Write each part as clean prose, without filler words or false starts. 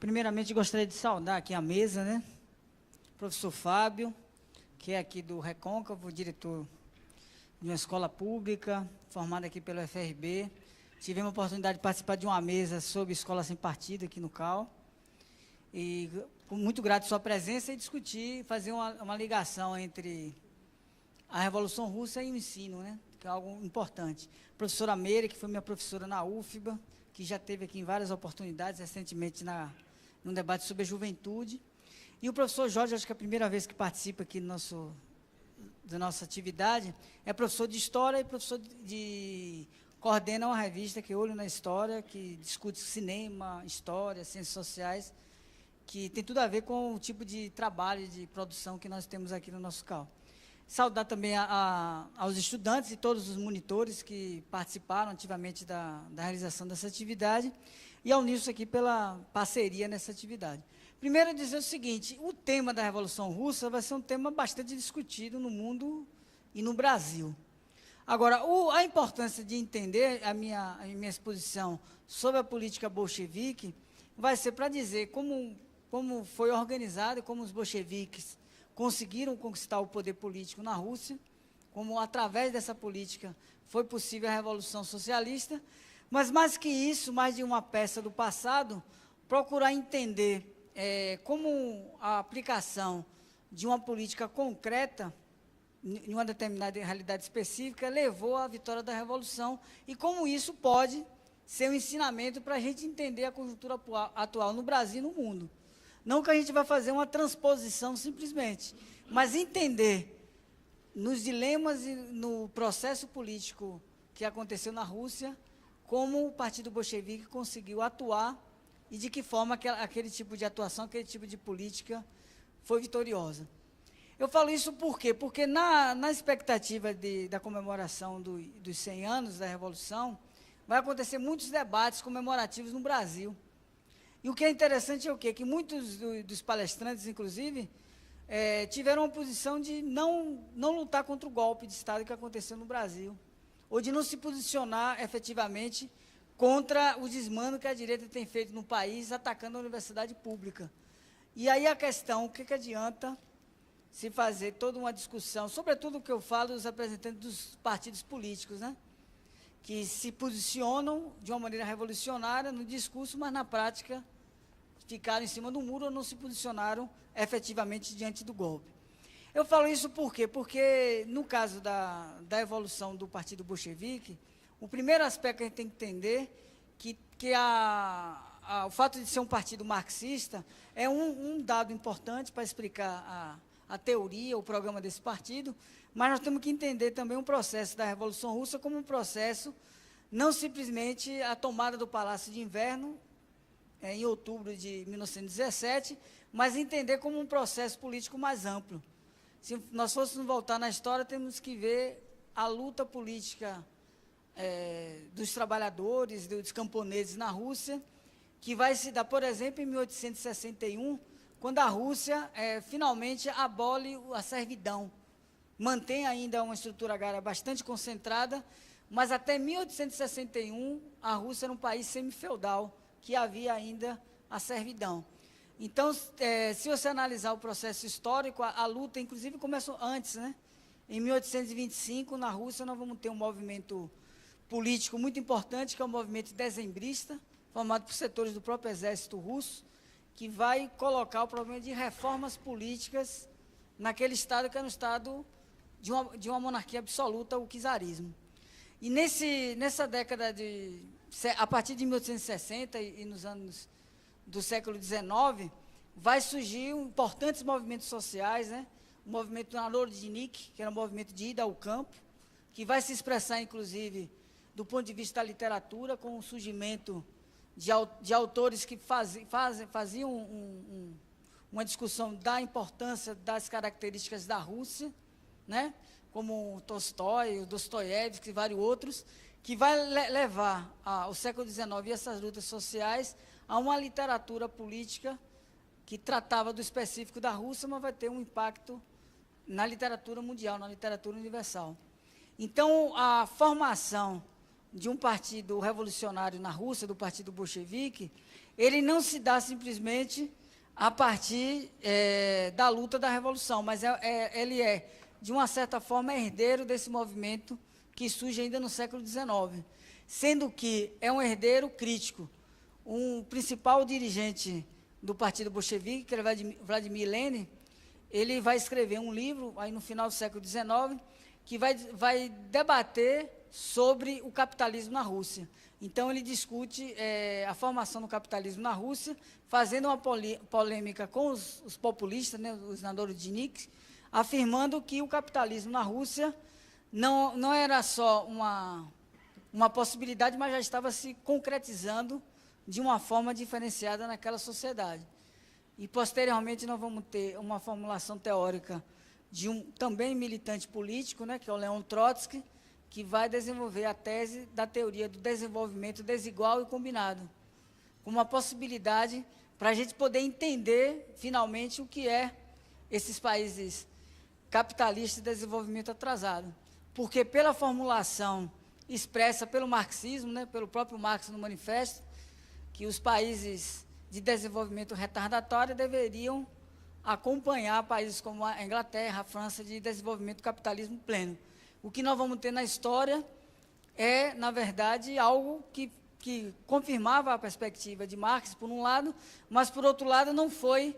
Primeiramente, gostaria de saudar aqui a mesa, né? Professor Fábio, que é aqui do Recôncavo, diretor de uma escola pública, formado aqui pelo FRB. Tivemos a oportunidade de participar de uma mesa sobre escola sem partido aqui no CAU. E muito grato à sua presença e discutir, fazer uma ligação entre a Revolução Russa e o ensino, né? Que é algo importante. Professora Meire, que foi minha professora na UFBA, que já esteve aqui em várias oportunidades, recentemente num debate sobre a juventude. E o professor Jorge, acho que é a primeira vez que participa aqui da nossa atividade, é professor de História e professor coordena uma revista que é Olho na História, que discute cinema, história, ciências sociais, que tem tudo a ver com o tipo de trabalho, de produção que nós temos aqui no nosso CAU. Saudar também aos estudantes e todos os monitores que participaram ativamente da realização dessa atividade e ao Nilson aqui pela parceria nessa atividade. Primeiro, dizer o seguinte, o tema da Revolução Russa vai ser um tema bastante discutido no mundo e no Brasil. Agora, a importância de entender a minha exposição sobre a política bolchevique vai ser para dizer como foi organizado, como os bolcheviques conseguiram conquistar o poder político na Rússia, como através dessa política foi possível a Revolução Socialista, mas mais que isso, mais de uma peça do passado, procurar entender como a aplicação de uma política concreta em uma determinada realidade específica levou à vitória da Revolução e como isso pode ser um ensinamento para a gente entender a conjuntura atual no Brasil e no mundo. Não que a gente vai fazer uma transposição simplesmente, mas entender nos dilemas e no processo político que aconteceu na Rússia, como o Partido Bolchevique conseguiu atuar e de que forma aquele tipo de atuação, aquele tipo de política foi vitoriosa. Eu falo isso por quê? Porque na expectativa da comemoração dos 100 anos da Revolução, vai acontecer muitos debates comemorativos no Brasil. E o que é interessante é o quê? Que muitos dos palestrantes, inclusive, tiveram uma posição de não lutar contra o golpe de Estado que aconteceu no Brasil, ou de não se posicionar efetivamente contra o desmando que a direita tem feito no país, atacando a universidade pública. E aí a questão, o que adianta se fazer toda uma discussão, sobretudo o que eu falo dos representantes dos partidos políticos, né? Que se posicionam de uma maneira revolucionária no discurso, mas na prática ficaram em cima do muro ou não se posicionaram efetivamente diante do golpe. Eu falo isso por quê? Porque no caso da evolução do Partido Bolchevique, o primeiro aspecto que a gente tem que entender que o fato de ser um partido marxista é um dado importante para explicar a teoria, o programa desse partido, mas nós temos que entender também o processo da Revolução Russa como um processo, não simplesmente a tomada do Palácio de Inverno, em outubro de 1917, mas entender como um processo político mais amplo. Se nós fôssemos voltar na história, temos que ver a luta política dos trabalhadores, dos camponeses na Rússia, que vai se dar, por exemplo, em 1861, quando a Rússia finalmente abole a servidão. Mantém ainda uma estrutura agrária bastante concentrada, mas até 1861 a Rússia era um país semi-feudal, que havia ainda a servidão. Então, se você analisar o processo histórico, a luta, inclusive, começou antes, né? Em 1825, na Rússia, nós vamos ter um movimento político muito importante, que é o movimento dezembrista, formado por setores do próprio exército russo, que vai colocar o problema de reformas políticas naquele estado que era um estado de uma monarquia absoluta, o czarismo. E nessa década a partir de 1860 e nos anos do século XIX, vai surgir importantes movimentos sociais, né? O movimento Narodnik, que era um movimento de ida ao campo, que vai se expressar, inclusive, do ponto de vista da literatura, com o surgimento de autores que faziam uma discussão da importância das características da Rússia, né? Como Tolstói, Dostoiévski e vários outros, que vai levar o século XIX e essas lutas sociais a uma literatura política que tratava do específico da Rússia, mas vai ter um impacto na literatura mundial, na literatura universal. Então, a formação de um partido revolucionário na Rússia, do partido bolchevique, ele não se dá simplesmente a partir da luta da Revolução, mas ele é, de uma certa forma, herdeiro desse movimento que surge ainda no século XIX, sendo que é um herdeiro crítico. Um principal dirigente do partido bolchevique, que é Vladimir Lenin, ele vai escrever um livro, aí no final do século XIX, que vai debater sobre o capitalismo na Rússia. Então, ele discute a formação do capitalismo na Rússia, fazendo uma polêmica com os populistas, né, os Narodniks, afirmando que o capitalismo na Rússia não era só uma possibilidade, mas já estava se concretizando de uma forma diferenciada naquela sociedade. E, posteriormente, nós vamos ter uma formulação teórica de um também militante político, né, que é o Leon Trotsky, que vai desenvolver a tese da teoria do desenvolvimento desigual e combinado, como uma possibilidade para a gente poder entender, finalmente, o que é esses países capitalistas de desenvolvimento atrasado. Porque, pela formulação expressa pelo marxismo, né, pelo próprio Marx no manifesto, que os países de desenvolvimento retardatório deveriam acompanhar países como a Inglaterra, a França, de desenvolvimento do capitalismo pleno. O que nós vamos ter na história é, na verdade, algo que confirmava a perspectiva de Marx, por um lado, mas, por outro lado, não foi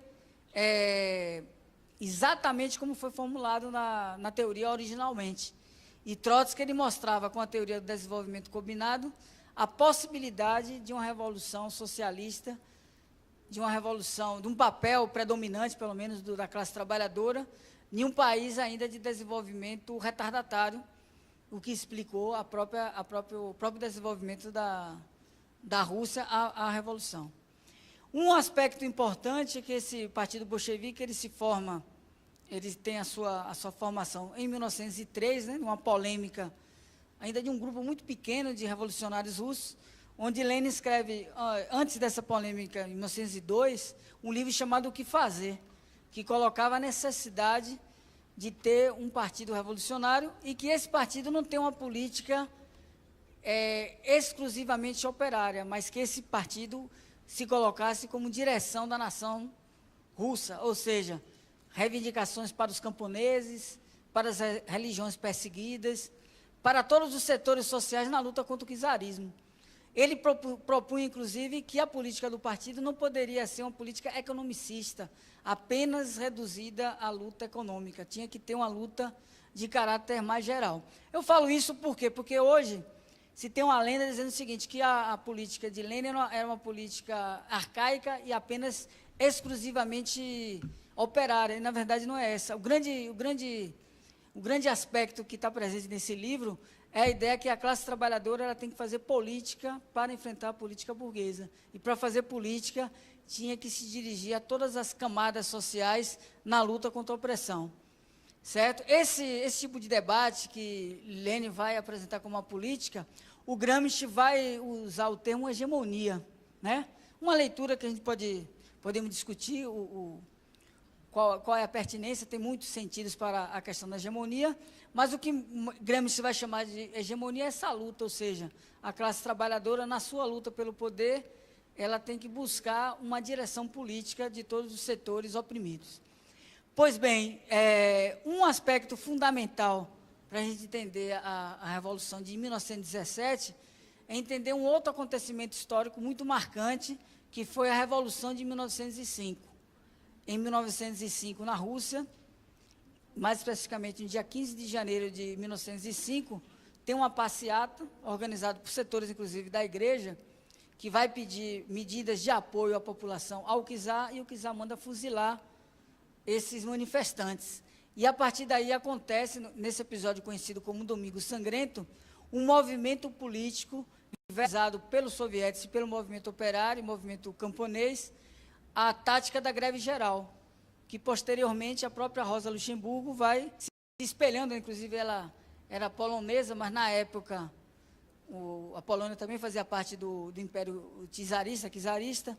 exatamente como foi formulado na teoria originalmente. E Trotsky ele mostrava, com a teoria do desenvolvimento combinado, a possibilidade de uma revolução socialista, de uma revolução, de um papel predominante, pelo menos, da classe trabalhadora, em um país ainda de desenvolvimento retardatário, o que explicou o próprio desenvolvimento da Rússia à Revolução. Um aspecto importante é que esse partido bolchevique, ele tem a sua formação em 1903, né, numa polêmica ainda de um grupo muito pequeno de revolucionários russos, onde Lenin escreve, antes dessa polêmica, em 1902, um livro chamado O que Fazer, que colocava a necessidade de ter um partido revolucionário e que esse partido não tem uma política exclusivamente operária, mas que esse partido se colocasse como direção da nação russa, ou seja, reivindicações para os camponeses, para as religiões perseguidas, para todos os setores sociais na luta contra o czarismo. Ele propunha, inclusive, que a política do partido não poderia ser uma política economicista, apenas reduzida à luta econômica. Tinha que ter uma luta de caráter mais geral. Eu falo isso por quê? Porque hoje se tem uma lenda dizendo o seguinte, que a política de Lenin era uma política arcaica e apenas exclusivamente operária. E, na verdade, não é essa. O grande aspecto que está presente nesse livro é a ideia que a classe trabalhadora ela tem que fazer política para enfrentar a política burguesa. E, para fazer política, tinha que se dirigir a todas as camadas sociais na luta contra a opressão. Certo? Esse tipo de debate que Lenin vai apresentar como uma política, o Gramsci vai usar o termo hegemonia. Né? Uma leitura que a gente podemos discutir, qual é a pertinência, tem muitos sentidos para a questão da hegemonia, mas o que Gramsci vai chamar de hegemonia é essa luta, ou seja, a classe trabalhadora, na sua luta pelo poder, ela tem que buscar uma direção política de todos os setores oprimidos. Pois bem, um aspecto fundamental para a gente entender a Revolução de 1917 é entender um outro acontecimento histórico muito marcante, que foi a Revolução de 1905. Em 1905, na Rússia, mais especificamente no dia 15 de janeiro de 1905, tem uma passeata, organizada por setores, inclusive, da igreja, que vai pedir medidas de apoio à população ao czar, e o czar manda fuzilar esses manifestantes. E, a partir daí, acontece, nesse episódio conhecido como Domingo Sangrento, um movimento político realizado pelos soviéticos e pelo movimento operário e movimento camponês, a tática da greve geral, que, posteriormente, a própria Rosa Luxemburgo vai se espelhando, inclusive ela era polonesa, mas, na época, a Polônia também fazia parte do Império czarista,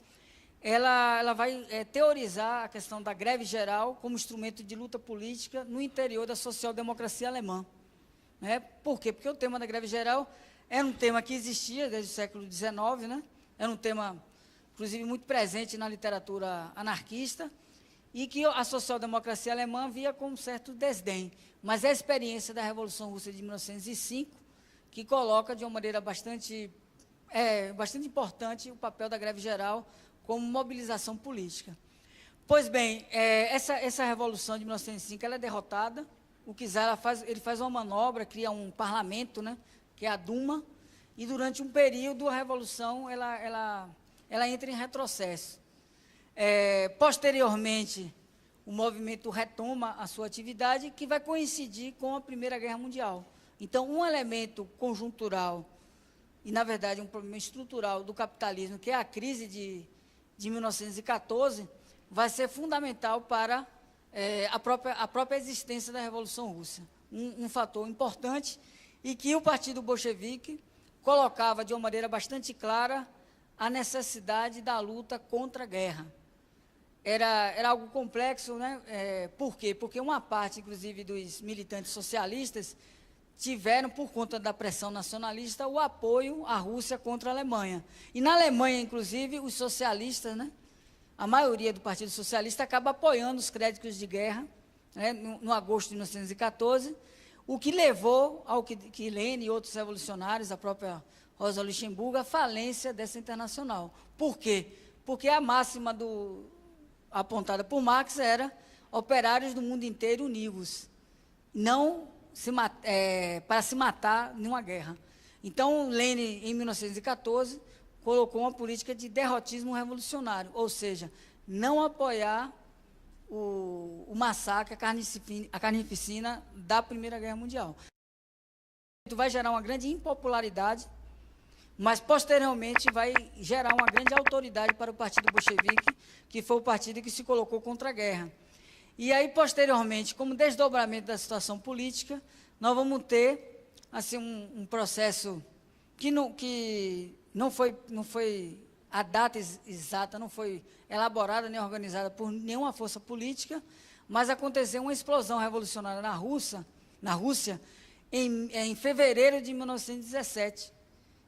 ela vai teorizar a questão da greve geral como instrumento de luta política no interior da social-democracia alemã. Né? Por quê? Porque o tema da greve geral Era um tema que existia desde o século XIX, né? Era um tema, inclusive, muito presente na literatura anarquista, e que a social-democracia alemã via com um certo desdém. Mas a experiência da Revolução Russa de 1905, que coloca de uma maneira bastante importante o papel da greve geral como mobilização política. Pois bem, essa Revolução de 1905 ela é derrotada. O czar ele faz uma manobra, cria um parlamento, né, que é a Duma, e durante um período a Revolução ela entra em retrocesso. Posteriormente, o movimento retoma a sua atividade, que vai coincidir com a Primeira Guerra Mundial. Então, um elemento conjuntural e, na verdade, um problema estrutural do capitalismo, que é a crise de 1914, vai ser fundamental para a própria existência da Revolução Russa. Um fator importante, e que o Partido Bolchevique colocava de uma maneira bastante clara a necessidade da luta contra a guerra. Era algo complexo, né? Por quê? Porque uma parte, inclusive, dos militantes socialistas tiveram, por conta da pressão nacionalista, o apoio à Rússia contra a Alemanha. E na Alemanha, inclusive, os socialistas, né? A maioria do Partido Socialista acaba apoiando os créditos de guerra, né? no agosto de 1914, o que levou ao que Lenin e outros revolucionários, a própria Rosa Luxemburgo, à falência dessa internacional. Por quê? Porque a máxima apontada por Marx era operários do mundo inteiro unidos, não para se matar numa guerra. Então, Lenin, em 1914, colocou uma política de derrotismo revolucionário, ou seja, não apoiar o massacre, a carnificina da Primeira Guerra Mundial. Isso vai gerar uma grande impopularidade, mas, posteriormente, vai gerar uma grande autoridade para o Partido Bolchevique, que foi o partido que se colocou contra a guerra. E aí, posteriormente, como desdobramento da situação política, nós vamos ter assim, um processo que não foi a data exata, não foi elaborada nem organizada por nenhuma força política, mas aconteceu uma explosão revolucionária na Rússia, em fevereiro de 1917.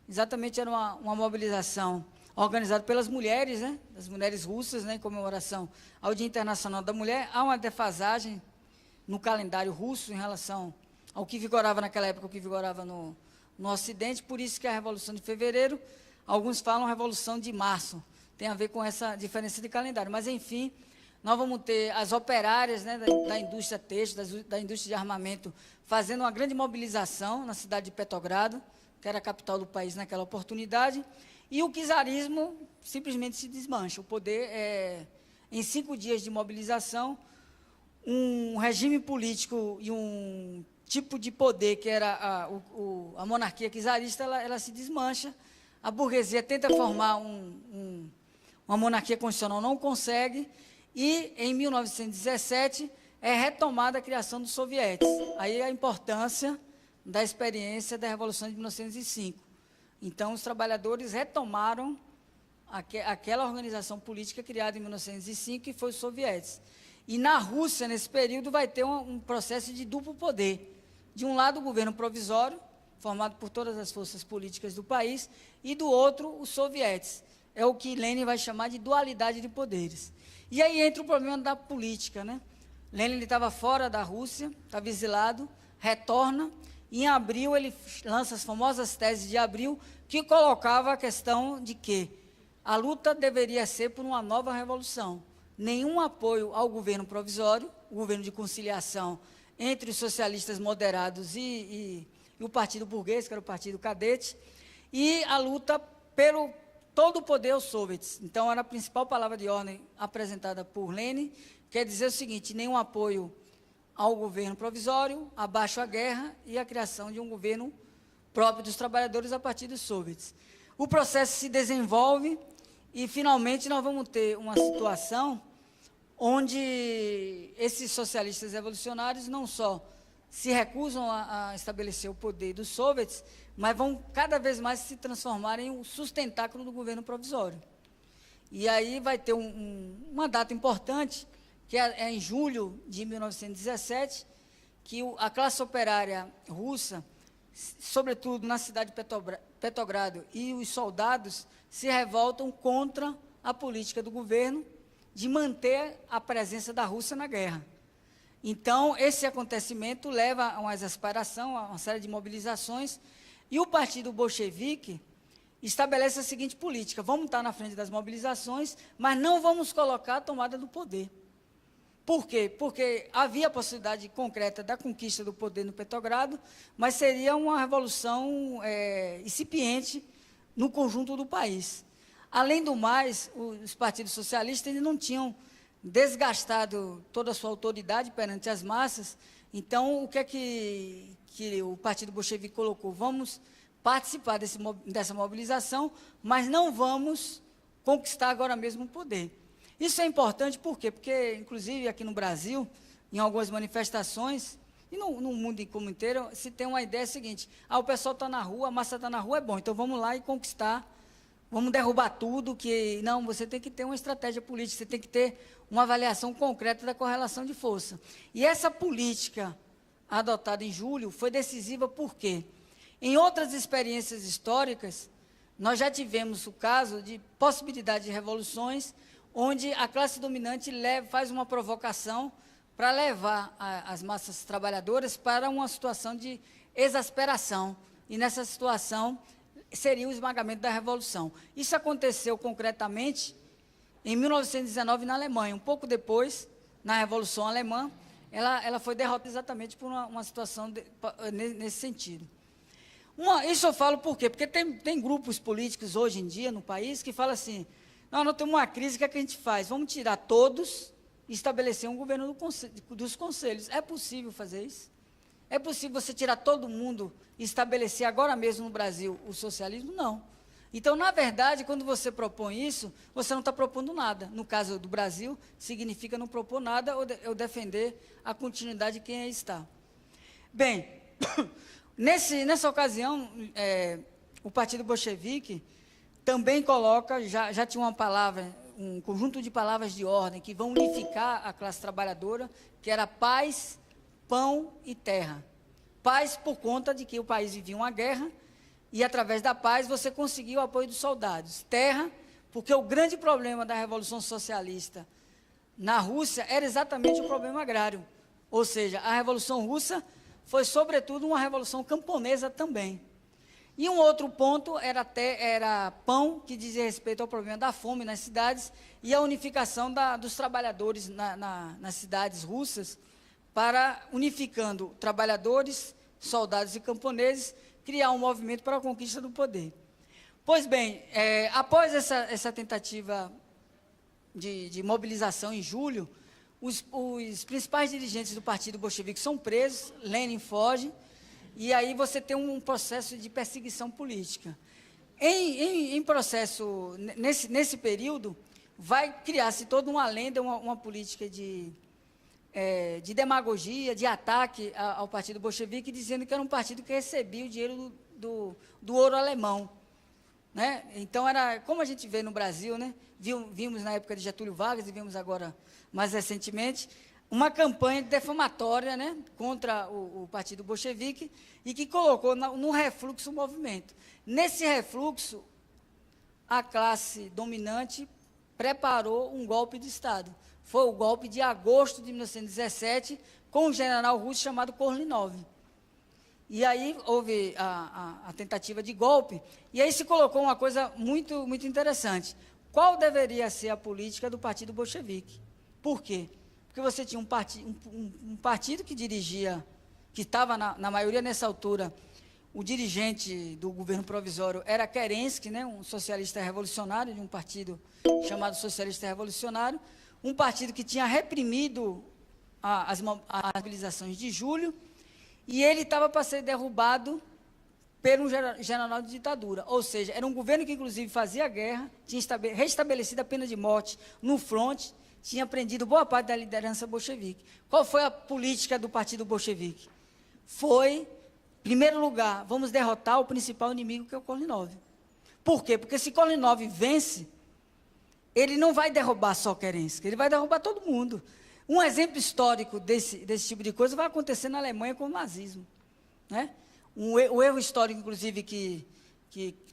Exatamente, era uma mobilização organizada pelas mulheres, né, das mulheres russas, né, em comemoração ao Dia Internacional da Mulher. Há uma defasagem no calendário russo em relação ao que vigorava naquela época, o que vigorava no Ocidente, por isso que a Revolução de Fevereiro, alguns falam Revolução de Março, tem a ver com essa diferença de calendário. Mas, enfim, nós vamos ter as operárias, né, da indústria têxtil, da indústria de armamento, fazendo uma grande mobilização na cidade de Petrogrado, que era a capital do país naquela oportunidade, e o czarismo simplesmente se desmancha. O poder, em 5 dias de mobilização, um regime político e um tipo de poder que era a monarquia czarista, ela se desmancha. A burguesia tenta formar uma monarquia constitucional, não consegue, e em 1917 é retomada a criação dos sovietes. Aí a importância da experiência da Revolução de 1905. Então, os trabalhadores retomaram aquela organização política criada em 1905, que foi os sovietes. E na Rússia, nesse período, vai ter um processo de duplo poder. De um lado, o governo provisório, formado por todas as forças políticas do país, e do outro, os sovietes. É o que Lenin vai chamar de dualidade de poderes. E aí entra o problema da política, né? Lenin estava fora da Rússia, estava exilado, retorna, e em abril ele lança as famosas teses de abril, que colocava a questão de que a luta deveria ser por uma nova revolução. Nenhum apoio ao governo provisório, o governo de conciliação entre os socialistas moderados e o partido burguês, que era o partido cadete, e a luta pelo todo o poder aos soviets. Então, era a principal palavra de ordem apresentada por Lenin, quer dizer o seguinte: nenhum apoio ao governo provisório, abaixo a guerra e a criação de um governo próprio dos trabalhadores a partir dos soviets. O processo se desenvolve e, finalmente, nós vamos ter uma situação onde esses socialistas revolucionários não só se recusam a estabelecer o poder dos soviets, mas vão cada vez mais se transformar em um sustentáculo do governo provisório. E aí vai ter uma data importante, que é em julho de 1917, que a classe operária russa sobretudo na cidade de Petrogrado, e os soldados se revoltam contra a política do governo de manter a presença da Rússia na guerra. Então, esse acontecimento leva a uma exasperação, a uma série de mobilizações, e o partido bolchevique estabelece a seguinte política: vamos estar na frente das mobilizações, mas não vamos colocar a tomada do poder. Por quê? Porque havia a possibilidade concreta da conquista do poder no Petrogrado, mas seria uma revolução incipiente no conjunto do país. Além do mais, os partidos socialistas eles não tinham desgastado toda a sua autoridade perante as massas. Então, o que é que o partido bolchevique colocou? Vamos participar dessa mobilização, mas não vamos conquistar agora mesmo o poder. Isso é importante por quê? Porque, inclusive, aqui no Brasil, em algumas manifestações, e no mundo como inteiro, se tem uma ideia seguinte: o pessoal está na rua, a massa está na rua, é bom, então vamos lá e conquistar, vamos derrubar tudo, que não, você tem que ter uma estratégia política, você tem que ter uma avaliação concreta da correlação de força. E essa política adotada em julho foi decisiva por quê? Em outras experiências históricas, nós já tivemos o caso de possibilidade de revoluções, onde a classe dominante faz uma provocação para levar as massas trabalhadoras para uma situação de exasperação. E nessa situação seria o esmagamento da revolução. Isso aconteceu concretamente em 1919 na Alemanha. Um pouco depois, na Revolução Alemã, ela foi derrotada exatamente por uma situação nesse sentido. Isso eu falo por quê? Porque tem grupos políticos hoje em dia no país que falam assim: nós temos uma crise, o que é que a gente faz? Vamos tirar todos e estabelecer um governo dos conselhos. É possível fazer isso? É possível você tirar todo mundo e estabelecer agora mesmo no Brasil o socialismo? Não. Então, na verdade, quando você propõe isso, você não está propondo nada. No caso do Brasil, significa não propor nada ou defender a continuidade de quem aí está. Bem, nessa ocasião, o Partido Bolchevique também coloca, já tinha uma palavra, um conjunto de palavras de ordem que vão unificar a classe trabalhadora, que era paz, pão e terra. Paz por conta de que o país vivia uma guerra, e através da paz você conseguiu o apoio dos soldados. Terra, porque o grande problema da Revolução Socialista na Rússia era exatamente o problema agrário. Ou seja, a Revolução Russa foi, sobretudo, uma revolução camponesa também. E um outro ponto era pão, que dizia respeito ao problema da fome nas cidades, e a unificação dos trabalhadores nas cidades russas, para, unificando trabalhadores, soldados e camponeses, criar um movimento para a conquista do poder. Pois bem, após essa tentativa de mobilização em julho, os principais dirigentes do partido bolchevique são presos, Lenin foge, e aí você tem um processo de perseguição política. Em processo, nesse período, vai criar-se toda uma lenda, uma política de demagogia, de ataque ao partido bolchevique, dizendo que era um partido que recebia o dinheiro do ouro alemão. Né? Então, era como a gente vê no Brasil, né? Vimos na época de Getúlio Vargas e vimos agora, mais recentemente, uma campanha defamatória, né, contra o partido bolchevique e que colocou no refluxo o movimento. Nesse refluxo, a classe dominante preparou um golpe de Estado. Foi o golpe de agosto de 1917, com um general russo chamado Korlinov. E aí houve a tentativa de golpe, e aí se colocou uma coisa muito, muito interessante. Qual deveria ser a política do partido bolchevique? Por quê? Porque você tinha um partido que dirigia, que estava na maioria nessa altura, o dirigente do governo provisório era Kerensky, né, um socialista revolucionário, de um partido chamado Socialista Revolucionário, um partido que tinha reprimido as mobilizações de julho, e ele estava para ser derrubado por um general de ditadura. Ou seja, era um governo que, inclusive, fazia guerra, tinha restabelecido a pena de morte no fronte, tinha prendido boa parte da liderança bolchevique. Qual foi a política do partido bolchevique? Foi, em primeiro lugar, vamos derrotar o principal inimigo, que é o Korlinov. Por quê? Porque se Korlinov vence, ele não vai derrubar só Kerensky, ele vai derrubar todo mundo. Um exemplo histórico desse tipo de coisa vai acontecer na Alemanha com o nazismo. Né? O erro histórico, inclusive, que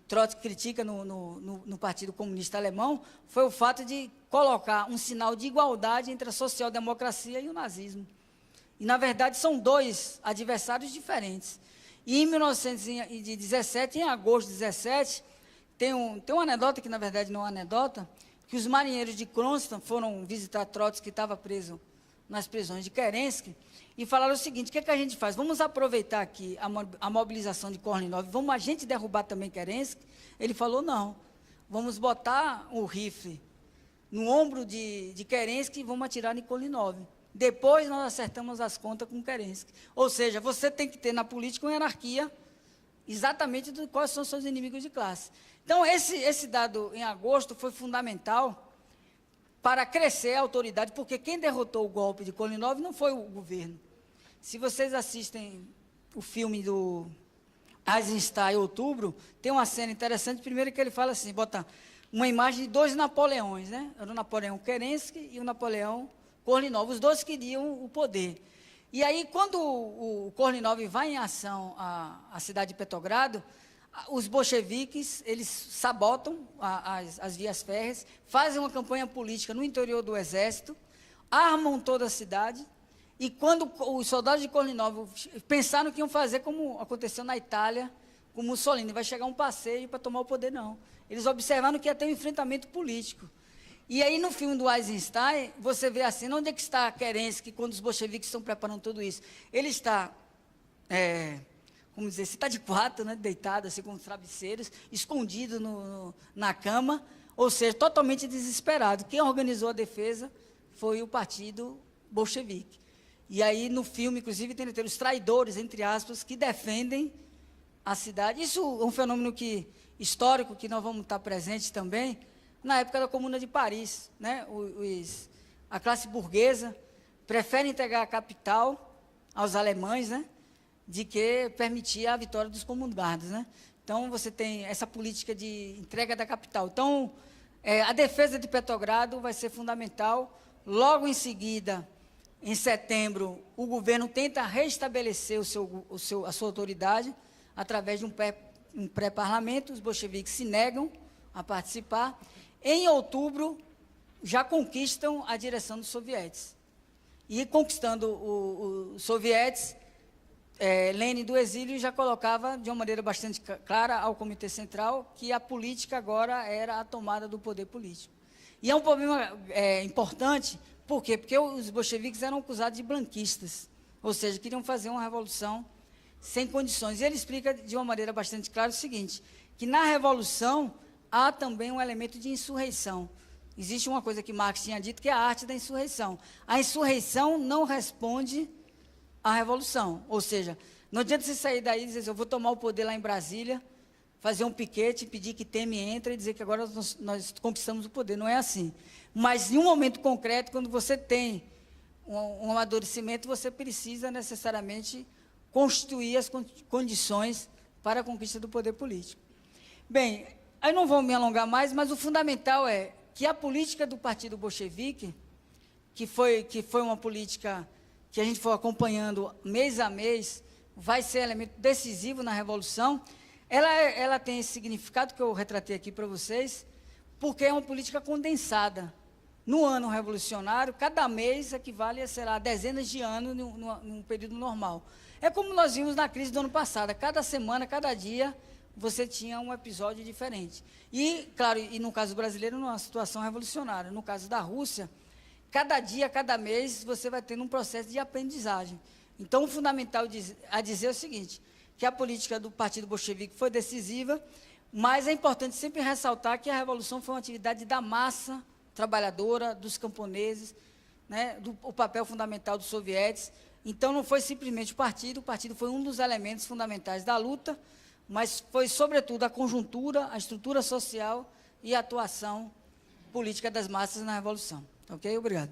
Trotsky critica no Partido Comunista Alemão, foi o fato de colocar um sinal de igualdade entre a social-democracia e o nazismo. E, na verdade, são dois adversários diferentes. E em 1917, em agosto de 17, tem uma anedota, que na verdade não é uma anedota, que os marinheiros de Kronstadt foram visitar Trotsky, que estava preso nas prisões de Kerensky, e falaram o seguinte: o que é que a gente faz? Vamos aproveitar aqui a mobilização de Kornilov, vamos a gente derrubar também Kerensky? Ele falou: não, vamos botar o rifle no ombro de Kerensky e vamos atirar em Kornilov. Depois nós acertamos as contas com Kerensky. Ou seja, você tem que ter na política uma hierarquia exatamente de quais são os seus inimigos de classe. Então, esse dado em agosto foi fundamental para crescer a autoridade, porque quem derrotou o golpe de Kornilov não foi o governo. Se vocês assistem o filme do Eisenstein, Outubro, tem uma cena interessante, primeiro que ele fala assim, bota uma imagem de dois Napoleões, né? Era o Napoleão Kerensky e o Napoleão Kornilov, os dois queriam o poder. E aí, quando o Kornilov vai em ação à cidade de Petrogrado, os bolcheviques, eles sabotam as vias férreas, fazem uma campanha política no interior do exército, armam toda a cidade, e quando os soldados de Kornilov pensaram que iam fazer como aconteceu na Itália, com Mussolini, vai chegar um passeio para tomar o poder, não. Eles observaram que ia ter um enfrentamento político. E aí, no filme do Eisenstein, você vê assim, onde é que está Kerensky, quando os bolcheviques estão preparando tudo isso? Ele está, como dizer, você está de quatro, né, deitado, assim, com os travesseiros, escondido na cama, ou seja, totalmente desesperado. Quem organizou a defesa foi o partido bolchevique. E aí, no filme, inclusive, tem os traidores, entre aspas, que defendem a cidade. Isso é um fenômeno histórico que nós vamos estar presentes também, na época da Comuna de Paris, né? A classe burguesa prefere entregar a capital aos alemães, né? De que permitir a vitória dos comunardos, né? Então, você tem essa política de entrega da capital. Então, a defesa de Petrogrado vai ser fundamental. Logo em seguida, em setembro, o governo tenta restabelecer a sua autoridade através de um pré-parlamento. Os bolcheviques se negam a participar. Em outubro, já conquistam a direção dos sovietes. E conquistando os sovietes, Lenin do exílio já colocava de uma maneira bastante clara ao Comitê Central que a política agora era a tomada do poder político. E é um problema importante, por quê? Porque os bolcheviques eram acusados de blanquistas, ou seja, queriam fazer uma revolução sem condições. E ele explica de uma maneira bastante clara o seguinte, que na revolução há também um elemento de insurreição. Existe uma coisa que Marx tinha dito, que é a arte da insurreição. A insurreição não responde à revolução. Ou seja, não adianta você sair daí e dizer assim, eu vou tomar o poder lá em Brasília, fazer um piquete, pedir que Temer entre e dizer que agora nós conquistamos o poder. Não é assim. Mas, em um momento concreto, quando você tem um amadurecimento, você precisa necessariamente constituir as condições para a conquista do poder político. Bem, aí não vou me alongar mais, mas o fundamental é que a política do Partido Bolchevique, que foi uma política que a gente foi acompanhando mês a mês, vai ser elemento decisivo na Revolução, ela tem esse significado que eu retratei aqui para vocês, porque é uma política condensada. No ano revolucionário, cada mês equivale a, sei lá, dezenas de anos num período normal. É como nós vimos na crise do ano passado, cada semana, cada dia, você tinha um episódio diferente. E, claro, e no caso brasileiro, numa situação revolucionária. No caso da Rússia, cada dia, cada mês, você vai tendo um processo de aprendizagem. Então, o fundamental a dizer é o seguinte, que a política do Partido Bolchevique foi decisiva, mas é importante sempre ressaltar que a Revolução foi uma atividade da massa trabalhadora, dos camponeses, né, o papel fundamental dos sovietes. Então, não foi simplesmente o partido foi um dos elementos fundamentais da luta, mas foi, sobretudo, a conjuntura, a estrutura social e a atuação política das massas na Revolução. Ok? Obrigado.